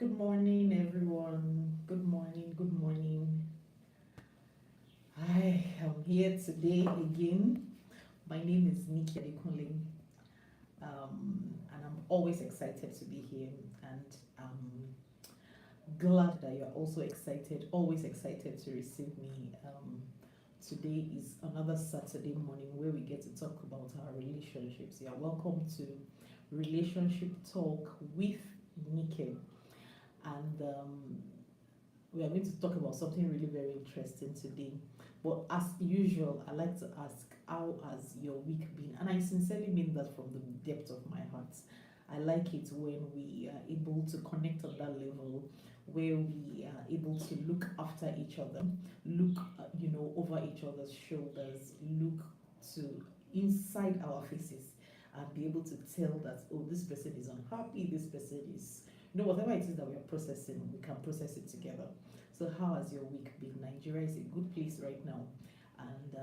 Good morning, everyone. Good morning. Good morning. I am here today again. My name is Nikki Adekunle, and I'm always excited to be here. And I'm glad that you're also excited, always excited to receive me. Today is another Saturday morning where we get to talk about our relationships. You're welcome to Relationship Talk with Nikki. And we are going to talk about something really very interesting today. But as usual, I like to ask, how has your week been? And I sincerely mean that from the depth of my heart. I like it when we are able to connect on that level, where we are able to look after each other, look, over each other's shoulders, look to inside our faces, and be able to tell that, oh, this person is unhappy, this person is, whatever it is that we are processing, we can process it together. So, how has your week been? Nigeria is a good place right now, and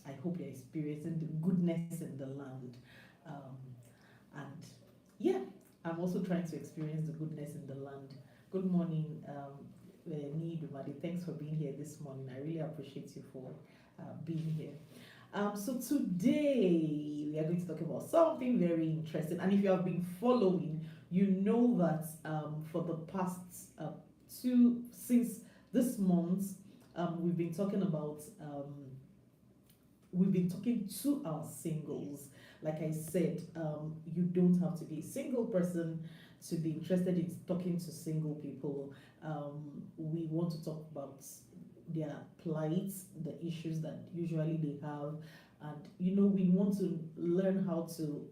I hope you're experiencing the goodness in the land. Um, and yeah, I'm also trying to experience the goodness in the land. Good morning, Niidumadi. Thanks for being here this morning. I really appreciate you for being here. So today we are going to talk about something very interesting. And if you have been following, you know that for the past since this month, we've been talking about, we've been talking to our singles. Like I said, you don't have to be a single person to be interested in talking to single people. We want to talk about their plights, the issues that usually they have, and we want to learn how to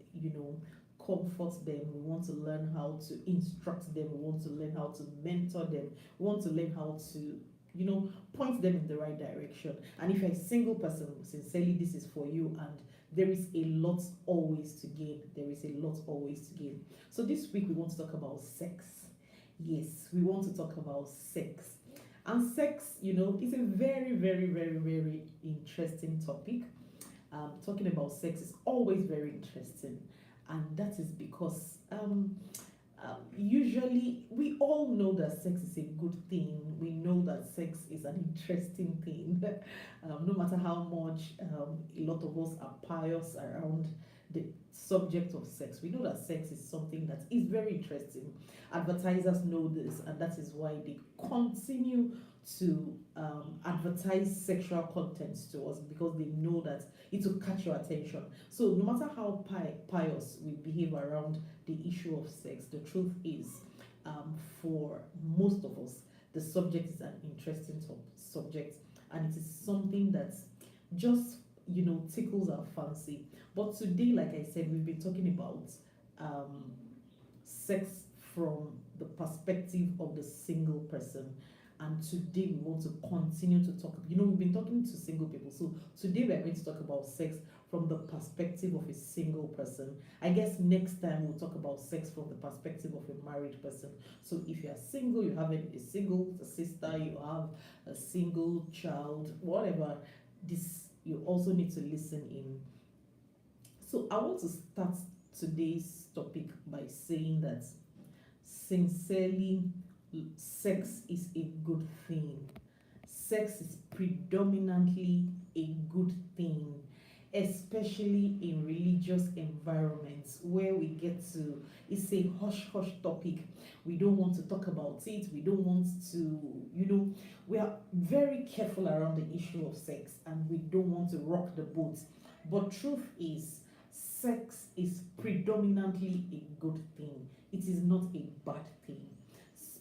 comfort them. We want to learn how to instruct them. We want to learn how to mentor them. We want to learn how to point them in the right direction. And if you're a single person, sincerely, this is for you. And there is a lot always to gain. There is a lot always to gain. So this week we want to talk about sex. Yes, we want to talk about sex. And sex, is a very, very, very, very interesting topic. Talking about sex is always very interesting, and that is because usually we all know that sex is a good thing. We know that sex is an interesting thing. No matter how much a lot of us are pious around the subject of sex, we know that sex is something that is very interesting. Advertisers know this, and that is why they continue to advertise sexual content to us, because they know that it will catch your attention. So no matter how pious we behave around the issue of sex, the truth is, for most of us, the subject is an interesting subject, and it is something that just tickles our fancy. But today, like I said, we've been talking about sex from the perspective of the single person. And today we want to continue to talk. We've been talking to single people. So today we are going to talk about sex from the perspective of a single person. I guess next time we'll talk about sex from the perspective of a married person. So if you are single, you have a single sister, you have a single child, whatever, this you also need to listen in. So I want to start today's topic by saying that sincerely, sex is a good thing. Sex is predominantly a good thing, especially in religious environments where we get to, it's a hush hush topic. We don't want to talk about it. We don't want to, we are very careful around the issue of sex, and we don't want to rock the boat. But truth is, sex is predominantly a good thing. It is not a bad thing.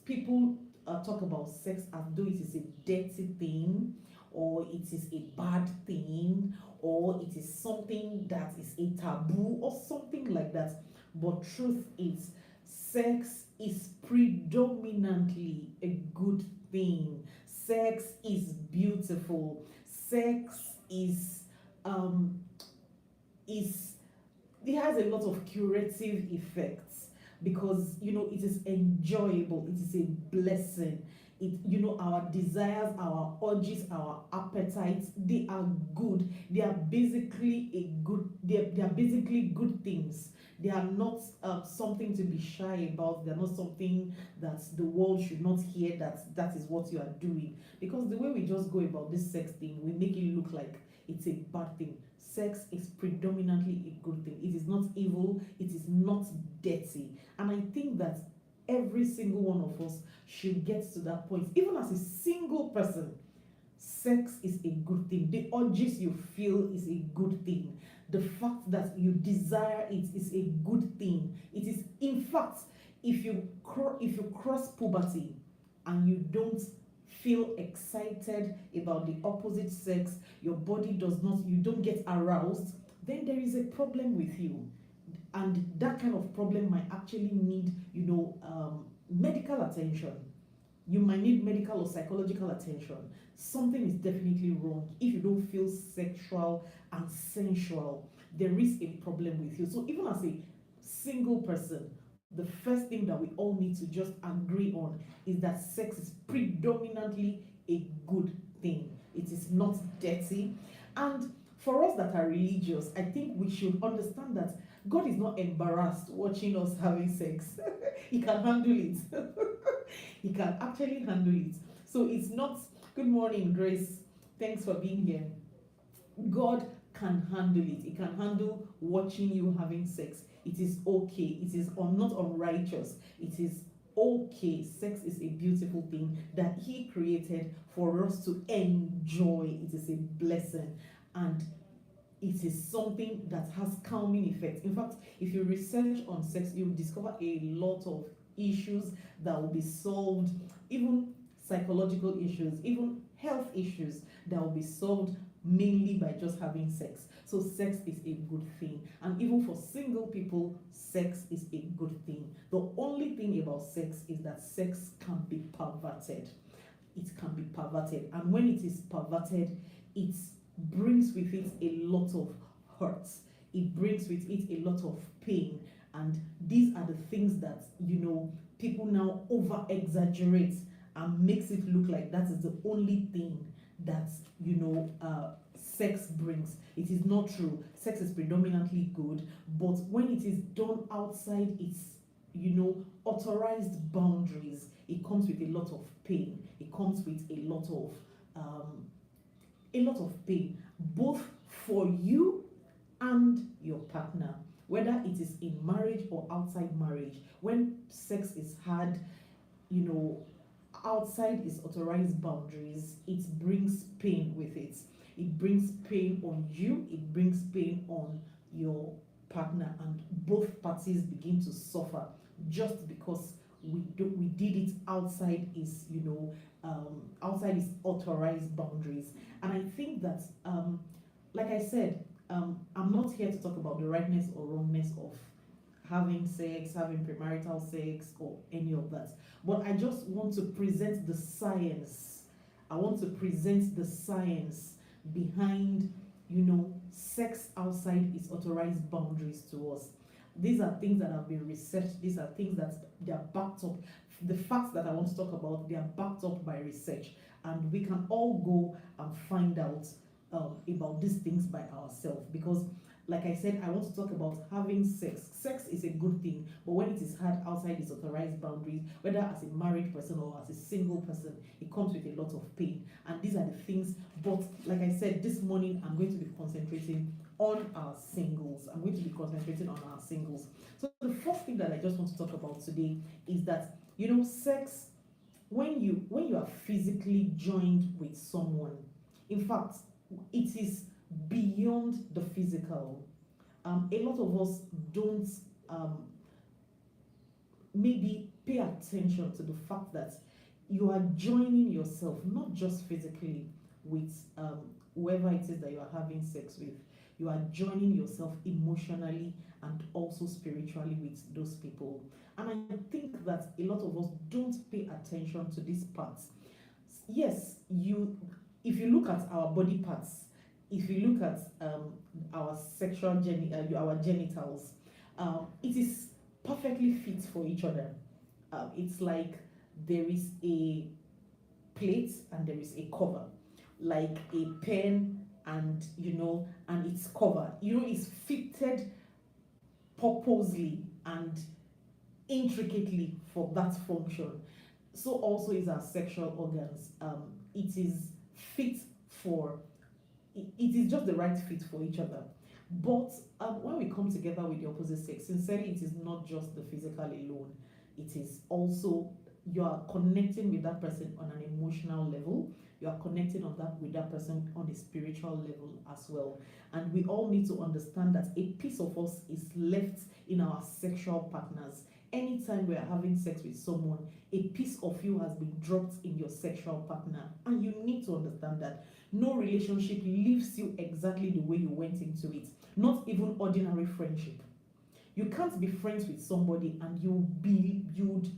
People talk about sex as though it is a dirty thing, or it is a bad thing, or it is something that is a taboo, or something like that. But truth is, sex is predominantly a good thing. Sex is beautiful. Sex is it has a lot of curative effects, because it is enjoyable, it is a blessing, It, our desires, our urges, our appetites, they are good. They are basically they are basically good things. They are not something to be shy about. They're not something that the world should not hear that is what you are doing. Because the way we just go about this sex thing, we make it look like it's a bad thing. Sex is predominantly a good thing. It is not evil. It is not dirty. And I think that every single one of us should get to that point. Even as a single person, sex is a good thing. The urges you feel is a good thing. The fact that you desire it is a good thing. It is, in fact, if you cross puberty and you don't feel excited about the opposite sex, your body does not, you don't get aroused, then there is a problem with you. And that kind of problem might actually need, medical attention. You might need medical or psychological attention. Something is definitely wrong if you don't feel sexual and sensual. There is a problem with you. So even as a single person, the first thing that we all need to just agree on is that sex is predominantly a good thing. It is not dirty. And for us that are religious, I think we should understand that God is not embarrassed watching us having sex. He can handle it. He can actually handle it. So it's not, good morning, Grace. Thanks for being here. God can handle it. He can handle watching you having sex. It is okay. It is not unrighteous. It is okay. Sex is a beautiful thing that He created for us to enjoy. It is a blessing. And it is something that has calming effects. In fact, if you research on sex, you'll discover a lot of issues that will be solved, even psychological issues, even health issues that will be solved mainly by just having sex. So sex is a good thing. And even for single people, sex is a good thing. The only thing about sex is that sex can be perverted. It can be perverted. And when it is perverted, it brings with it a lot of hurt. It brings with it a lot of pain. And these are the things that, people now over exaggerate and makes it look like that is the only thing that, sex brings. It is not true. Sex is predominantly good, but when it is done outside its, authorized boundaries, it comes with a lot of pain. It comes with a lot of pain, both for you and your partner, whether it is in marriage or outside marriage. When sex is had, outside its authorized boundaries, it brings pain with it. It brings pain on you, it brings pain on your partner, and both parties begin to suffer just because we did it outside its outside its authorized boundaries. And I think that like I said, I'm not here to talk about the rightness or wrongness of having sex, having premarital sex, or any of that. But I just want to present the science. I want to present the science behind, sex outside its authorized boundaries to us. These are things that have been researched. These are things that they are backed up. The facts that I want to talk about, they are backed up by research. And we can all go and find out about these things by ourselves. Because, like I said, I want to talk about having sex. Sex is a good thing, but when it is had outside its authorized boundaries, whether as a married person or as a single person, it comes with a lot of pain. And these are the things. But like I said, this morning I'm going to be concentrating on our singles. I'm going to be concentrating on our singles. So the first thing that I just want to talk about today is that, sex, when you are physically joined with someone, in fact, it is beyond the physical. A lot of us don't maybe pay attention to the fact that you are joining yourself, not just physically, with whoever it is that you are having sex with. You are joining yourself emotionally and also spiritually with those people. And I think that a lot of us don't pay attention to these parts. Yes, if you look at our body parts, if you look at our our genitals, it is perfectly fit for each other. It's like there is a plate and there is a cover, like a pen, and and its cover, is fitted purposely and intricately for that function. So also is our sexual organs. It is fit for, it is just the right fit for each other. But when we come together with the opposite sex, sincerely, it is not just the physical alone. It is also, you are connecting with that person on an emotional level. You are connecting with that person on a spiritual level as well. And we all need to understand that a piece of us is left in our sexual partners. Anytime we are having sex with someone, a piece of you has been dropped in your sexual partner. And you need to understand that no relationship leaves you exactly the way you went into it, not even ordinary friendship. You can't be friends with somebody and you'd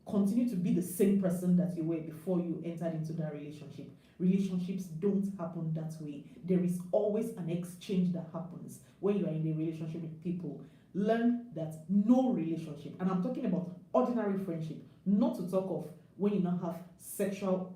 continue to be the same person that you were before you entered into that relationship. Relationships don't happen that way. There is always an exchange that happens when you are in a relationship with people. Learn that no relationship, and I'm talking about ordinary friendship, not to talk of when you now have sexual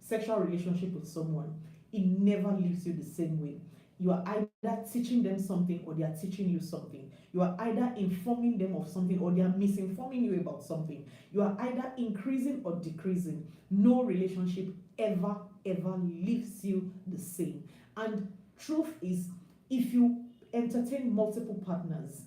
sexual relationship with someone, it never leaves you the same way. You are either teaching them something or they are teaching you something. You are either informing them of something or they are misinforming you about something. You are either increasing or decreasing. No relationship ever leaves you the same. And truth is, if you entertain multiple partners,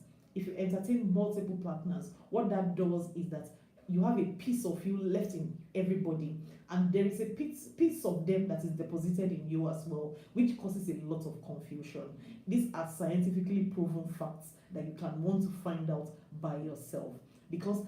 what that does is that you have a piece of you left in everybody, and there is a piece of them that is deposited in you as well, which causes a lot of confusion. These are scientifically proven facts that you can want to find out by yourself, because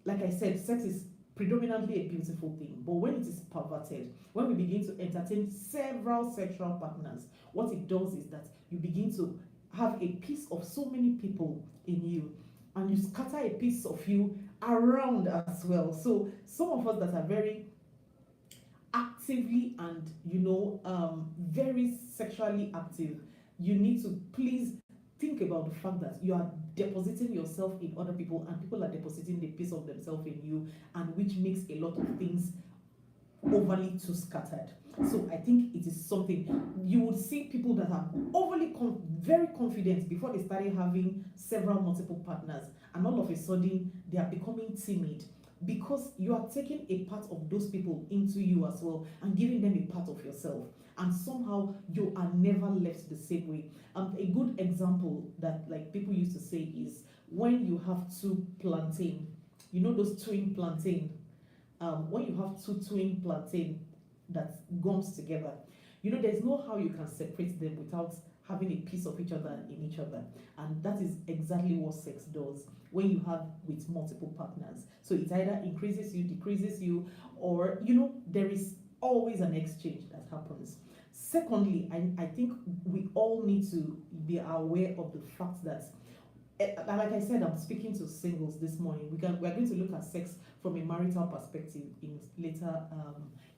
like I said, sex is predominantly a beautiful thing, but when it is perverted, when we begin to entertain several sexual partners, what it does is that you begin to have a piece of so many people in you, and you scatter a piece of you around as well. So some of us that are very actively and very sexually active, you need to please think about the fact that you are depositing yourself in other people, and people are depositing the piece of themselves in you, and which makes a lot of things overly too scattered. So I think it is something you would see people that are overly very confident before they started having several multiple partners, and all of a sudden they are becoming timid, because you are taking a part of those people into you as well and giving them a part of yourself, and somehow you are never left the same way. A good example that like people used to say is when you have two plantain, those twin plantain, when you have two twin plantain that gums together, there's no how you can separate them without having a piece of each other in each other. And that is exactly what sex does when you have with multiple partners. So it either increases you, decreases you, or there is always an exchange that happens. Secondly, I think we all need to be aware of the fact that, like I said, I'm speaking to singles this morning. We're going to look at sex from a marital perspective in later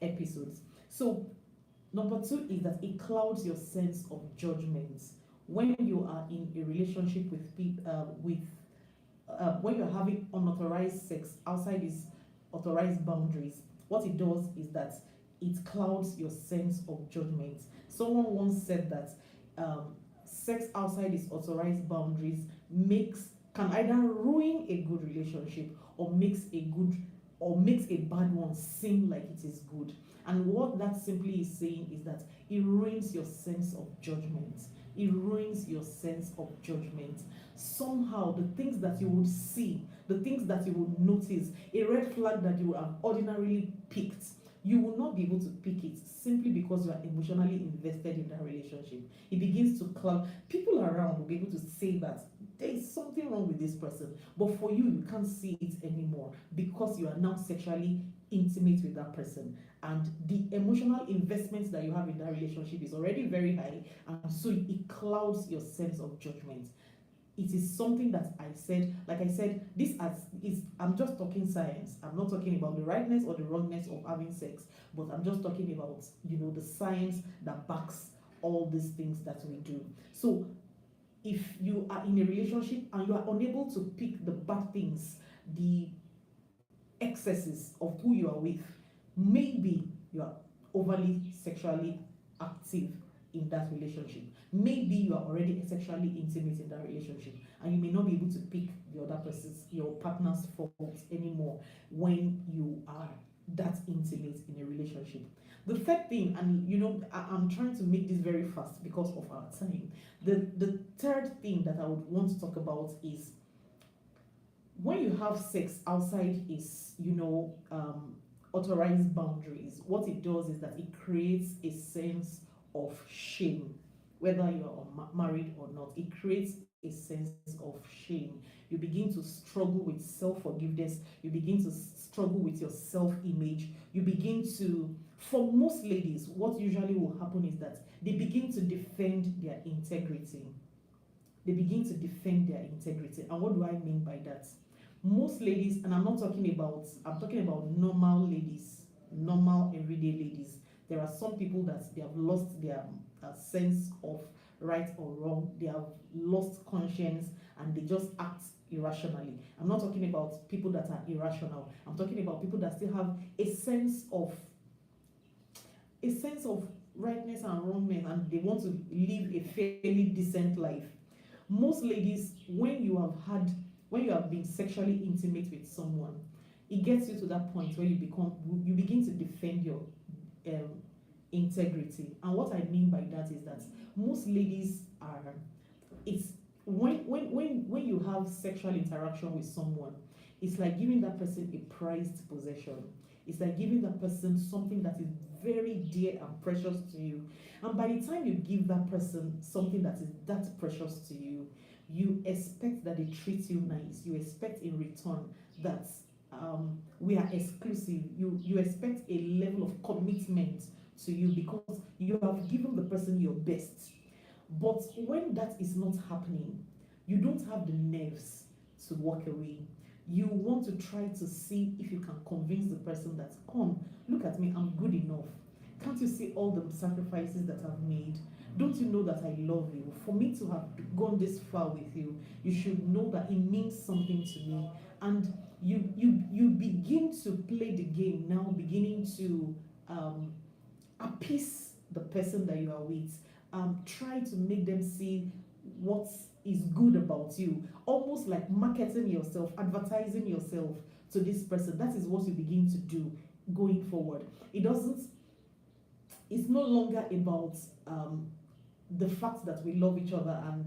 episodes. So number two is that it clouds your sense of judgment when you are in a relationship with people when you're having unauthorized sex outside these authorized boundaries. What it does is that it clouds your sense of judgment. Someone once said that sex outside its authorized boundaries can either ruin a good relationship or makes a bad one seem like it is good. And what that simply is saying is that it ruins your sense of judgment. It ruins your sense of judgment. Somehow, the things that you would see, the things that you would notice, a red flag that you would have ordinarily picked, you will not be able to pick it simply because you are emotionally invested in that relationship. It begins to cloud. People around will be able to say that there is something wrong with this person, but for you, you can't see it anymore because you are now sexually intimate with that person, and the emotional investment that you have in that relationship is already very high, and so it clouds your sense of judgment. It is something that like I said, I'm just talking science. I'm not talking about the rightness or the wrongness of having sex, but I'm just talking about the science that backs all these things that we do. So if you are in a relationship and you are unable to pick the bad things, the excesses of who you are with, Maybe you are overly sexually active in that relationship. Maybe you are already sexually intimate in that relationship, and you may not be able to pick the other person's, your partner's faults anymore when you are that intimate in a relationship. The third thing, and I'm trying to make this very fast because of our time. The third thing that I would want to talk about is when you have sex outside is, authorized boundaries. What it does is that it creates a sense of shame, whether you are married or not. It creates a sense of shame. You begin to struggle with self-forgiveness. You begin to struggle with your self-image. You begin to, for most ladies, what usually will happen is that they begin to defend their integrity. They begin to defend their integrity. And what do I mean by that? Most ladies, and I'm talking about normal ladies, normal everyday ladies. There are some people that they have lost their sense of right or wrong. They have lost conscience and they just act irrationally. I'm not talking about people that are irrational. I'm talking about people that still have a sense of rightness and wrongness, and they want to live a fairly decent life. Most ladies, when you have been sexually intimate with someone, it gets you to that point where you begin to defend your integrity. And what I mean by that is that most ladies are, it's when you have sexual interaction with someone, it's like giving that person a prized possession. It's like giving that person something that is very dear and precious to you. And by the time you give that person something that is that precious to you, you expect that they treat you nice. You expect in return that we are exclusive. You expect a level of commitment to you because you have given the person your best. But when that is not happening, you don't have the nerves to walk away. You want to try to see if you can convince the person that, come, look at me, I'm good enough. Can't you see all the sacrifices that I've made? Don't you know that I love you? For me to have gone this far with you, you should know that it means something to me. And you begin to play the game now, beginning to appease the person that you are with. Try to make them see what is good about you, almost like marketing yourself, advertising yourself to this person. That is what you begin to do going forward. It's no longer about the fact that we love each other and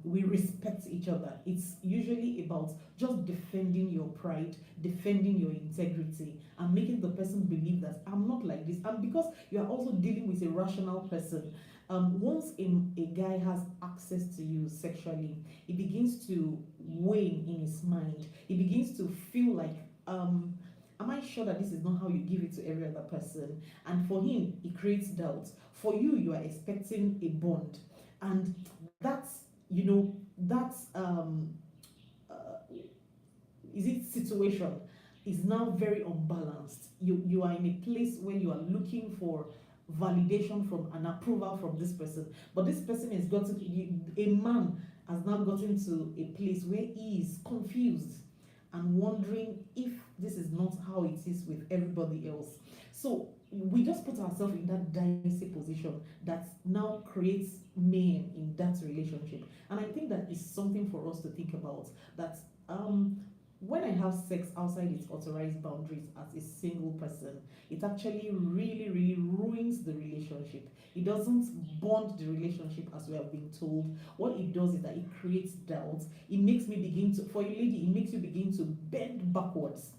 we respect each other. It's usually about just defending your pride, defending your integrity, and making the person believe that I'm not like this. And because you are also dealing with a rational person, once a guy has access to you sexually, he begins to weigh in his mind. He begins to feel like, am I sure that this is not how you give it to every other person? And for him, it creates doubt. For you, you are expecting a bond. And situation is now very unbalanced. You are in a place where you are looking for validation from an approval from this person, but this person has a man has now gotten to a place where he is confused and wondering if this is not how it is with everybody else. So we just put ourselves in that dicey position that now creates mayhem in that relationship. And I think that is something for us to think about, that when I have sex outside its authorized boundaries as a single person, it actually really, really ruins the relationship. It doesn't bond the relationship as we have been told. What it does is that it creates doubt. It makes me begin to, for a lady, it makes you begin to bend backwards.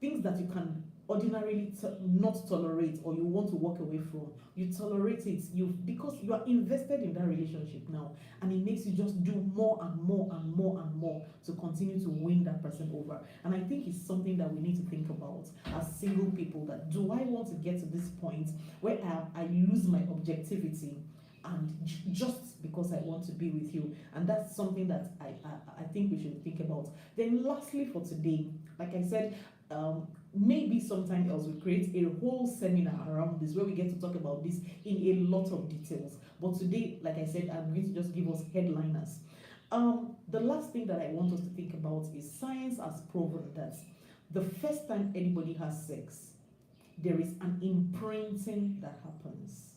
Things that you can ordinarily not tolerate, or you want to walk away from, you tolerate it because you are invested in that relationship now, and it makes you just do more and more and more and more to continue to win that person over. And I think it's something that we need to think about as single people, that do I want to get to this point where I lose my objectivity and just because I want to be with you? And that's something that I think we should think about. Then lastly for today, like I said, maybe sometime else we'll create a whole seminar around this where we get to talk about this in a lot of details. But today, like I said, I'm going to just give us headliners. The last thing that I want us to think about is science has proven that the first time anybody has sex there is an imprinting that happens.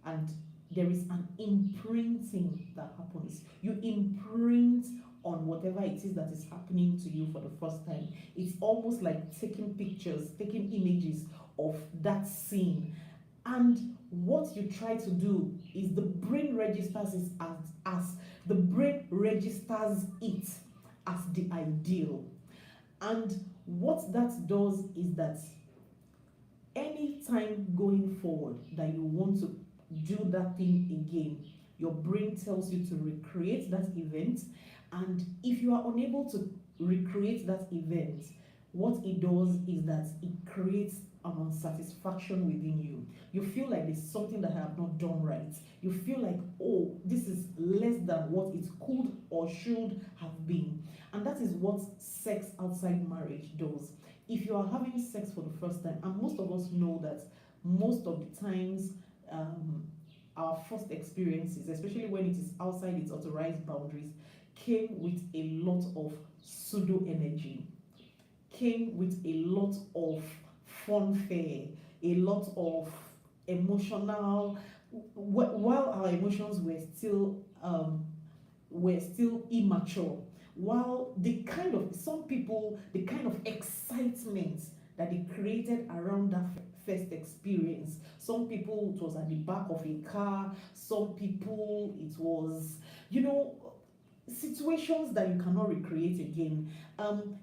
And there is an imprinting that happens. You imprint on whatever it is that is happening to you for the first time. It's almost like taking pictures, taking images of that scene. And what you try to do is the brain registers it as the brain registers it as the ideal. And what that does is that any time going forward that you want to do that thing again, your brain tells you to recreate that event. And if you are unable to recreate that event, what it does is that it creates an unsatisfaction within you. You feel like there's something that I have not done right. You feel like, oh, this is less than what it could or should have been. And that is what sex outside marriage does. If you are having sex for the first time, and most of us know that most of the times our first experiences, especially when it is outside its authorized boundaries, came with a lot of pseudo energy, came with a lot of fanfare, a lot of emotional, while our emotions were still immature, while the kind of excitement that they created around that first experience. Some people, it was at the back of a car. Some people, it was, situations that you cannot recreate again.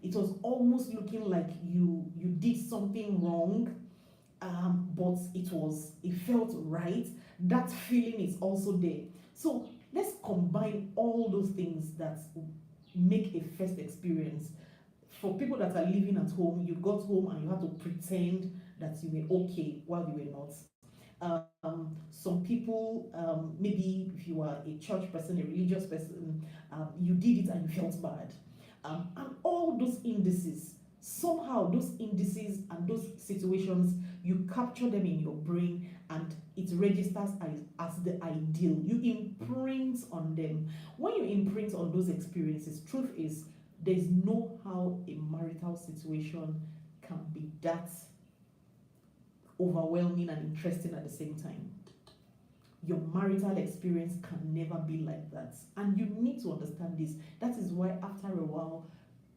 It was almost looking like you did something wrong, but it felt right. That feeling is also there. So let's combine all those things that make a first experience. For people that are living at home, you got home and you had to pretend that you were okay while you were not. Some people, maybe if you are a church person, a religious person, you did it and you felt bad. And all those indices, somehow those indices and those situations, you capture them in your brain and it registers as the ideal. You imprint on them. When you imprint on those experiences, truth is, there's no how a marital situation can be that overwhelming and interesting at the same time. Your marital experience can never be like that. And you need to understand this. That is why after a while,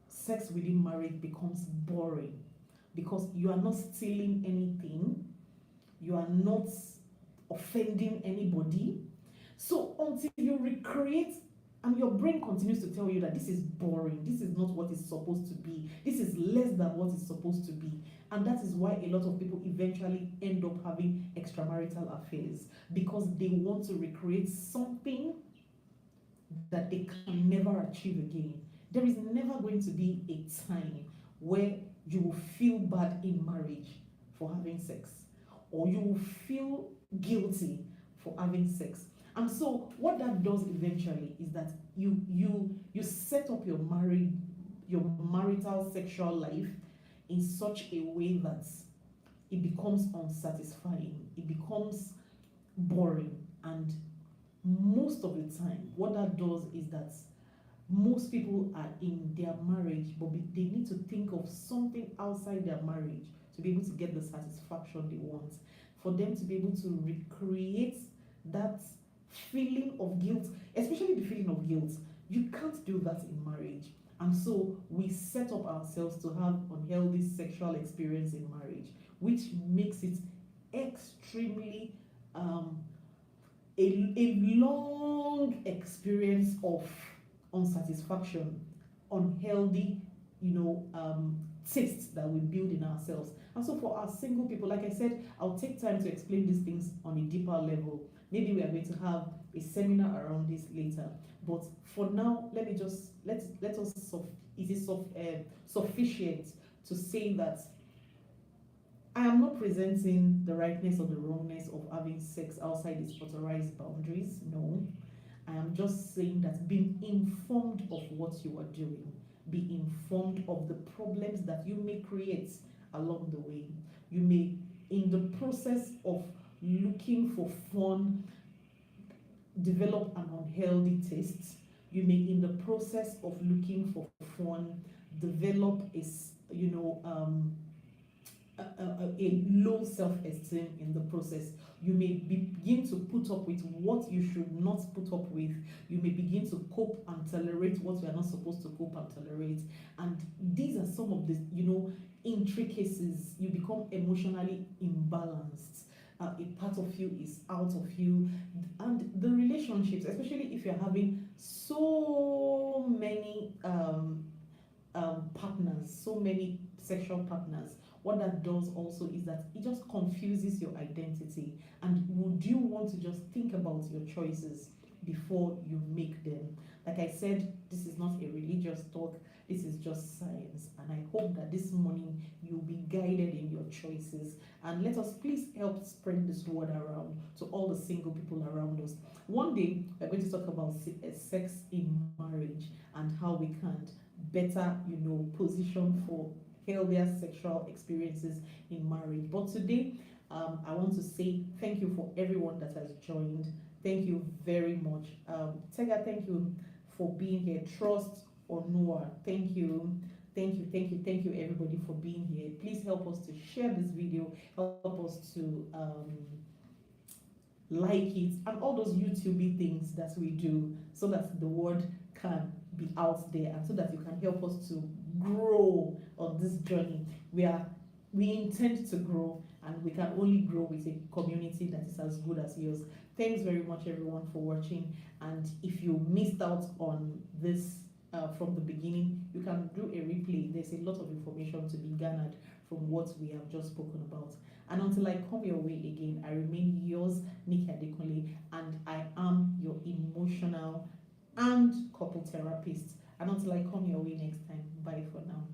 sex within marriage becomes boring. Because you are not stealing anything. You are not offending anybody. So until you recreate, and your brain continues to tell you that this is boring, this is not what it's supposed to be, this is less than what it's supposed to be. And that is why a lot of people eventually end up having extramarital affairs, because they want to recreate something that they can never achieve again. There is never going to be a time where you will feel bad in marriage for having sex, or you will feel guilty for having sex. And so what that does eventually is that you set up your marital sexual life in such a way that it becomes unsatisfying, it becomes boring. And most of the time, what that does is that most people are in their marriage, but they need to think of something outside their marriage to be able to get the satisfaction they want, for them to be able to recreate that feeling of guilt, especially the feeling of guilt. You can't do that in marriage. And so we set up ourselves to have unhealthy sexual experience in marriage, which makes it extremely a long experience of unsatisfaction, unhealthy, tastes that we build in ourselves. And so for our single people, like I said, I'll take time to explain these things on a deeper level. Maybe we are going to have a seminar around this later. But for now, let us it is sufficient to say that I am not presenting the rightness or the wrongness of having sex outside its authorized boundaries. No. I am just saying that being informed of what you are doing, be informed of the problems that you may create along the way. You may, in the process of looking for fun, develop an unhealthy taste. You may, in the process of looking for fun, develop a low self-esteem in the process. You may begin to put up with what you should not put up with. You may begin to cope and tolerate what you are not supposed to cope and tolerate. And these are some of the, intricacies. You become emotionally imbalanced. A part of you is out of you. And the relationships, especially if you're having so many partners, so many sexual partners, what that does also is that it just confuses your identity. And would you want to just think about your choices before you make them? Like I said, this is not a religious talk, this is just science. And I hope that this morning you'll be guided in your choices. And let us please help spread this word around to all the single people around us. One day, we're going to talk about sex in marriage and how we can better, position for healthier sexual experiences in marriage. But today, I want to say thank you for everyone that has joined. Thank you very much. Tega, thank you for being here. Trust or Noah, thank you. Thank you, everybody, for being here. Please help us to share this video, help us to like it, and all those YouTube things that we do so that the word can be out there and so that you can help us to grow on this journey. We intend to grow, and we can only grow with a community that is as good as yours. Thanks very much, everyone, for watching. And if you missed out on this from the beginning, you can do a replay. There's a lot of information to be garnered from what we have just spoken about. And until I come your way again, I remain yours, Nikki Adekunle, and I am your emotional and couple therapist. And until I come your way next time, bye for now.